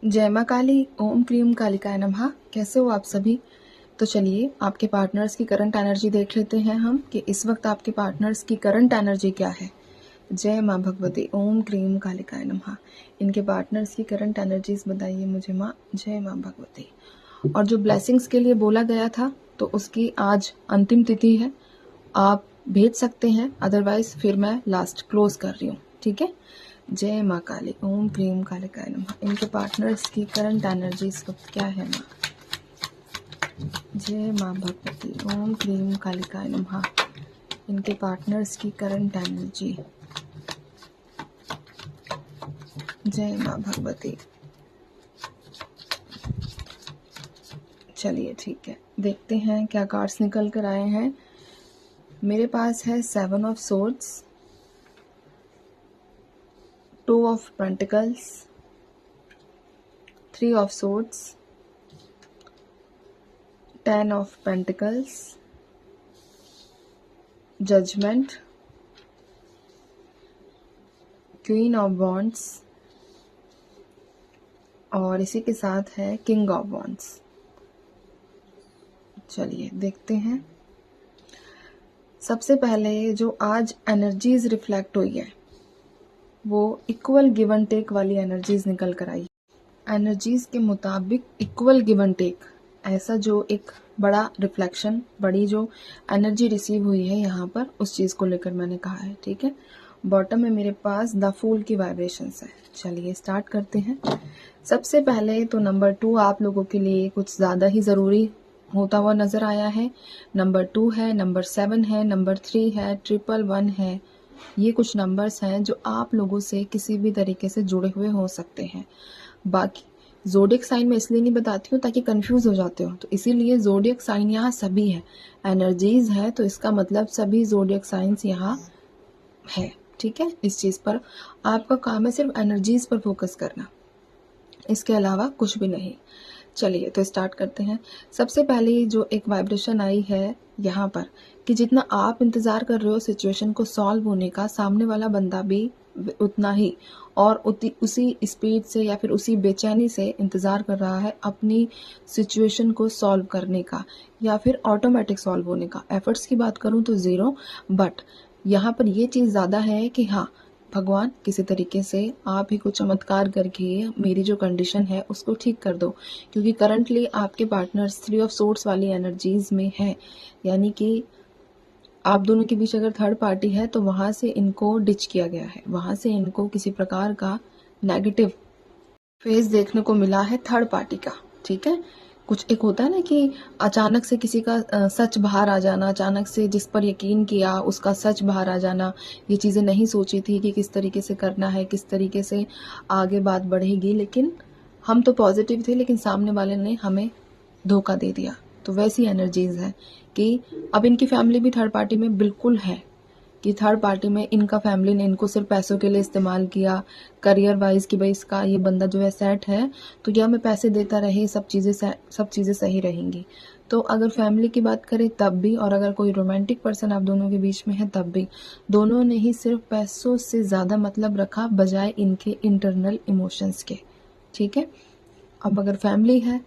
जय माँ काली, ओम क्रीम कालिकाय नमः। कैसे हो आप सभी? तो चलिए आपके पार्टनर्स की करंट एनर्जी देख लेते हैं हम कि इस वक्त आपके पार्टनर्स की करंट एनर्जी क्या है। जय माँ भगवती, ओम क्रीम कालिकाय नमः। इनके पार्टनर्स की करंट एनर्जीज बताइए मुझे माँ। जय माँ भगवती। और जो ब्लेसिंग्स के लिए बोला गया था तो उसकी आज अंतिम तिथि है, आप भेज सकते हैं, अदरवाइज फिर मैं लास्ट क्लोज कर रही हूँ। ठीक है। जय माँ काली, ओम क्रीम कालिकाय नमः। इनके पार्टनर्स की करंट एनर्जी इस वक्त क्या है माँ? जय माँ भगवती, ओम क्रीम कालिकाय नमः। इनके पार्टनर्स की करंट एनर्जी। जय माँ भगवती। चलिए ठीक है, देखते हैं क्या कार्ड्स निकल कर आए हैं। मेरे पास है 7 of swords, 2 of pentacles, 3 of swords, 10 of pentacles, judgement, queen of wands और इसी के साथ है किंग ऑफ वॉन्ड्स। चलिए देखते हैं। सबसे पहले जो आज एनर्जीज रिफ्लेक्ट हुई है वो इक्वल गिव एंड टेक वाली एनर्जीज निकल कर आई। एनर्जीज के मुताबिक इक्वल गिव एंड टेक, ऐसा जो एक बड़ा रिफ्लेक्शन, बड़ी जो एनर्जी रिसीव हुई है यहाँ पर, उस चीज़ को लेकर मैंने कहा है। ठीक है। बॉटम में मेरे पास द फूल की वाइब्रेशंस है। चलिए स्टार्ट करते हैं। सबसे पहले तो नंबर 2 आप लोगों के लिए कुछ ज़्यादा ही ज़रूरी होता हुआ नज़र आया है। नंबर 2 है, नंबर 7 है, नंबर 3 है, 111 है। ये कुछ नंबर्स हैं जो आप लोगों से किसी भी तरीके से जुड़े हुए हो सकते हैं। बाकी ज़ोडिएक साइन में इसलिए नहीं बताती हूँ ताकि कंफ्यूज हो जाते हो, तो इसीलिए ज़ोडिएक साइन यहाँ सभी है, एनर्जीज है, तो इसका मतलब सभी ज़ोडिएक साइंस यहाँ है। ठीक है। इस चीज़ पर आपका काम है सिर्फ एनर्जीज पर फोकस करना, इसके अलावा कुछ भी नहीं। चलिए तो स्टार्ट करते हैं। सबसे पहले जो एक वाइब्रेशन आई है यहाँ पर कि जितना आप इंतज़ार कर रहे हो सिचुएशन को सॉल्व होने का, सामने वाला बंदा भी उतना ही और उसी स्पीड से या फिर उसी बेचैनी से इंतज़ार कर रहा है अपनी सिचुएशन को सॉल्व करने का या फिर ऑटोमेटिक सॉल्व होने का। एफर्ट्स की बात करूँ तो ज़ीरो, बट यहाँ पर ये चीज़ ज़्यादा है कि हाँ, भगवान किसी तरीके से आप ही कुछ चमत्कार करके मेरी जो कंडीशन है उसको ठीक कर दो, क्योंकि करंटली आपके पार्टनर्स 3 ऑफ सोर्ड्स वाली एनर्जीज में है, यानी कि आप दोनों के बीच अगर थर्ड पार्टी है तो वहाँ से इनको डिच किया गया है, वहाँ से इनको किसी प्रकार का नेगेटिव फेज देखने को मिला है थर्ड पार्टी का। ठीक है। कुछ एक होता है ना कि अचानक से किसी का सच बाहर आ जाना, अचानक से जिस पर यकीन किया उसका सच बाहर आ जाना, ये चीज़ें नहीं सोची थी कि किस तरीके से करना है, किस तरीके से आगे बात बढ़ेगी, लेकिन हम तो पॉजिटिव थे लेकिन सामने वाले ने हमें धोखा दे दिया। तो वैसी एनर्जीज है कि अब इनकी फैमिली भी थर्ड पार्टी में बिल्कुल है, कि थर्ड पार्टी में इनका फैमिली ने इनको सिर्फ पैसों के लिए इस्तेमाल किया, करियर वाइज कि भाई इसका ये बंदा जो है सेट है तो या हमें पैसे देता रहे, सब चीज़ें सही रहेंगी। तो अगर फैमिली की बात करें तब भी, और अगर कोई रोमांटिक पर्सन आप दोनों के बीच में है तब भी, दोनों ने ही सिर्फ पैसों से ज़्यादा मतलब रखा बजाय इनके इंटरनल इमोशंस के। ठीक है। अब अगर फैमिली है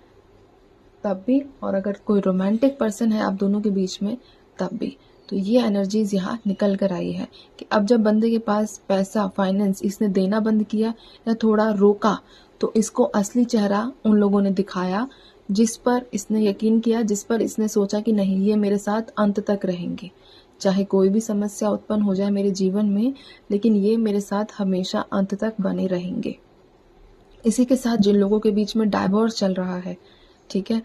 तब भी, और अगर कोई रोमांटिक पर्सन है आप दोनों के बीच में तब भी, तो ये एनर्जीज यहाँ निकल कर आई है कि अब जब बंदे के पास पैसा, फाइनेंस इसने देना बंद किया या थोड़ा रोका, तो इसको असली चेहरा उन लोगों ने दिखाया जिस पर इसने यकीन किया, जिस पर इसने सोचा कि नहीं ये मेरे साथ अंत तक रहेंगे, चाहे कोई भी समस्या उत्पन्न हो जाए मेरे जीवन में, लेकिन ये मेरे साथ हमेशा अंत तक बने रहेंगे। इसी के साथ जिन लोगों के बीच में डाइवोर्स चल रहा है, ठीक है,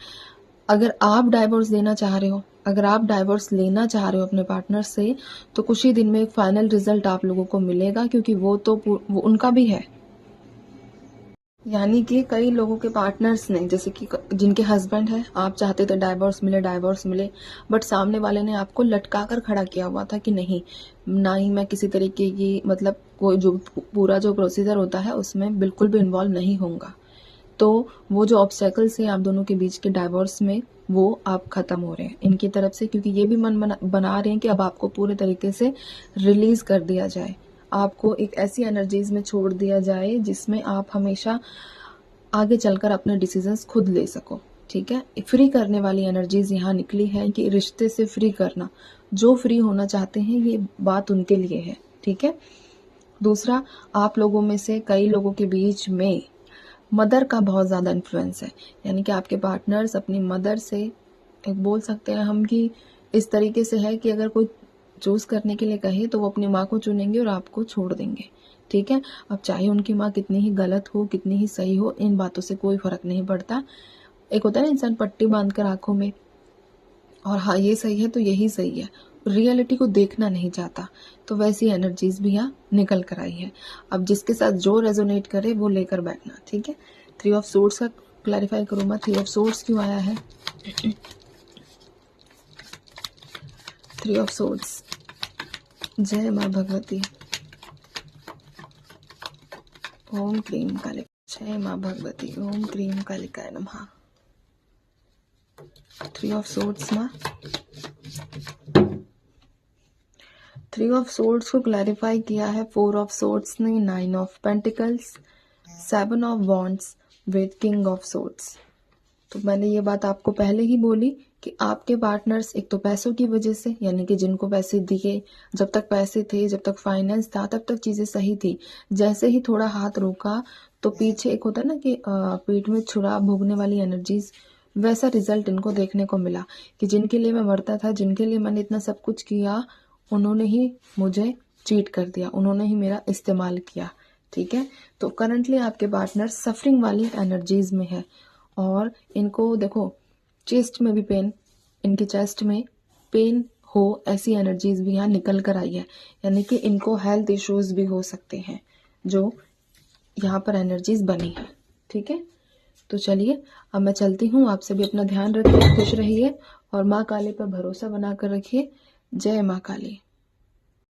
अगर आप डाइवोर्स देना चाह रहे हो, अगर आप डाइवोर्स लेना चाह रहे हो अपने पार्टनर से, तो कुछ ही दिन में एक फाइनल रिजल्ट आप लोगों को मिलेगा, क्योंकि वो उनका भी है। यानी कि कई लोगों के पार्टनर्स ने, जैसे कि जिनके हस्बैंड है, आप चाहते थे डाइवोर्स मिले, बट सामने वाले ने आपको लटका कर खड़ा किया हुआ था कि नहीं, ना ही मैं किसी तरीके की, मतलब कोई जो पूरा जो प्रोसीजर होता है उसमें बिल्कुल भी इन्वॉल्व नहीं होऊंगा। तो वो जो ऑब्स्टेकल्स हैं आप दोनों के बीच के डाइवोर्स में, वो आप खत्म हो रहे हैं इनकी तरफ से, क्योंकि ये भी मन बना रहे हैं कि अब आपको पूरे तरीके से रिलीज कर दिया जाए, आपको एक ऐसी एनर्जीज में छोड़ दिया जाए जिसमें आप हमेशा आगे चलकर अपने डिसीजंस खुद ले सको। ठीक है, फ्री करने वाली एनर्जीज यहाँ निकली है कि रिश्ते से फ्री करना, जो फ्री होना चाहते हैं ये बात उनके लिए है। ठीक है, दूसरा, आप लोगों में से कई लोगों के बीच में मदर का बहुत ज़्यादा इन्फ्लुएंस है, यानी कि आपके पार्टनर्स अपनी मदर से, एक बोल सकते हैं हम कि इस तरीके से है कि अगर कोई चूज करने के लिए कहे तो वो अपनी माँ को चुनेंगे और आपको छोड़ देंगे। ठीक है, अब चाहे उनकी माँ कितनी ही गलत हो, कितनी ही सही हो, इन बातों से कोई फर्क नहीं पड़ता। एक होता है ना इंसान पट्टी बांध कर आंखों में, और हाँ ये सही है तो यही सही है, रियलिटी को देखना नहीं चाहता, तो वैसी एनर्जीज भी यहाँ निकल कर आई है। अब जिसके साथ जो रेजोनेट करे वो लेकर बैठना। ठीक है, 3 ऑफ सोर्ड्स का क्लैरिफाई करूँ मैं, 3 ऑफ सोर्ड्स क्यों आया है? 3 ऑफ सोर्ड्स, जय माँ भगवती, ओम क्रीम कालिक, जय माँ भगवती, ओम क्रीम कालिकाय नमः। 3 ऑफ सोर्ड्स माँ, 3 ऑफ सोर्ड्स को क्लैरिफाई किया है 4 ऑफ सोर्ड्स ने, 9 of pentacles, 7 of wands with king of swords. तो मैंने ये बात आपको पहले ही बोली कि आपके पार्टनर्स एक तो पैसों की वजह से, यानी कि जिनको पैसे दिए, जब तक पैसे थे, जब तक फाइनेंस था, तब तक चीज़ें सही थी। जैसे ही थोड़ा हाथ रोका तो पीछे एक होता है ना कि पीठ में छुरा भोगने वाली एनर्जीज, वैसा रिजल्ट इनको देखने को मिला कि जिनके लिए मैं मरता था, जिनके लिए मैंने इतना सब कुछ किया, उन्होंने ही मुझे चीट कर दिया, उन्होंने ही मेरा इस्तेमाल किया। ठीक है, तो करंटली आपके पार्टनर सफरिंग वाली एनर्जीज में है, और इनको देखो चेस्ट में भी पेन, इनके चेस्ट में पेन हो, ऐसी एनर्जीज भी यहाँ निकल कर आई है, यानी कि इनको हेल्थ इश्यूज भी हो सकते हैं जो यहाँ पर एनर्जीज बनी है। ठीक है, तो चलिए अब मैं चलती हूँ, आप सभी अपना ध्यान रखिए, खुश रहिए और माँ काली पर भरोसा बनाकर रखिए। जय माँ काली।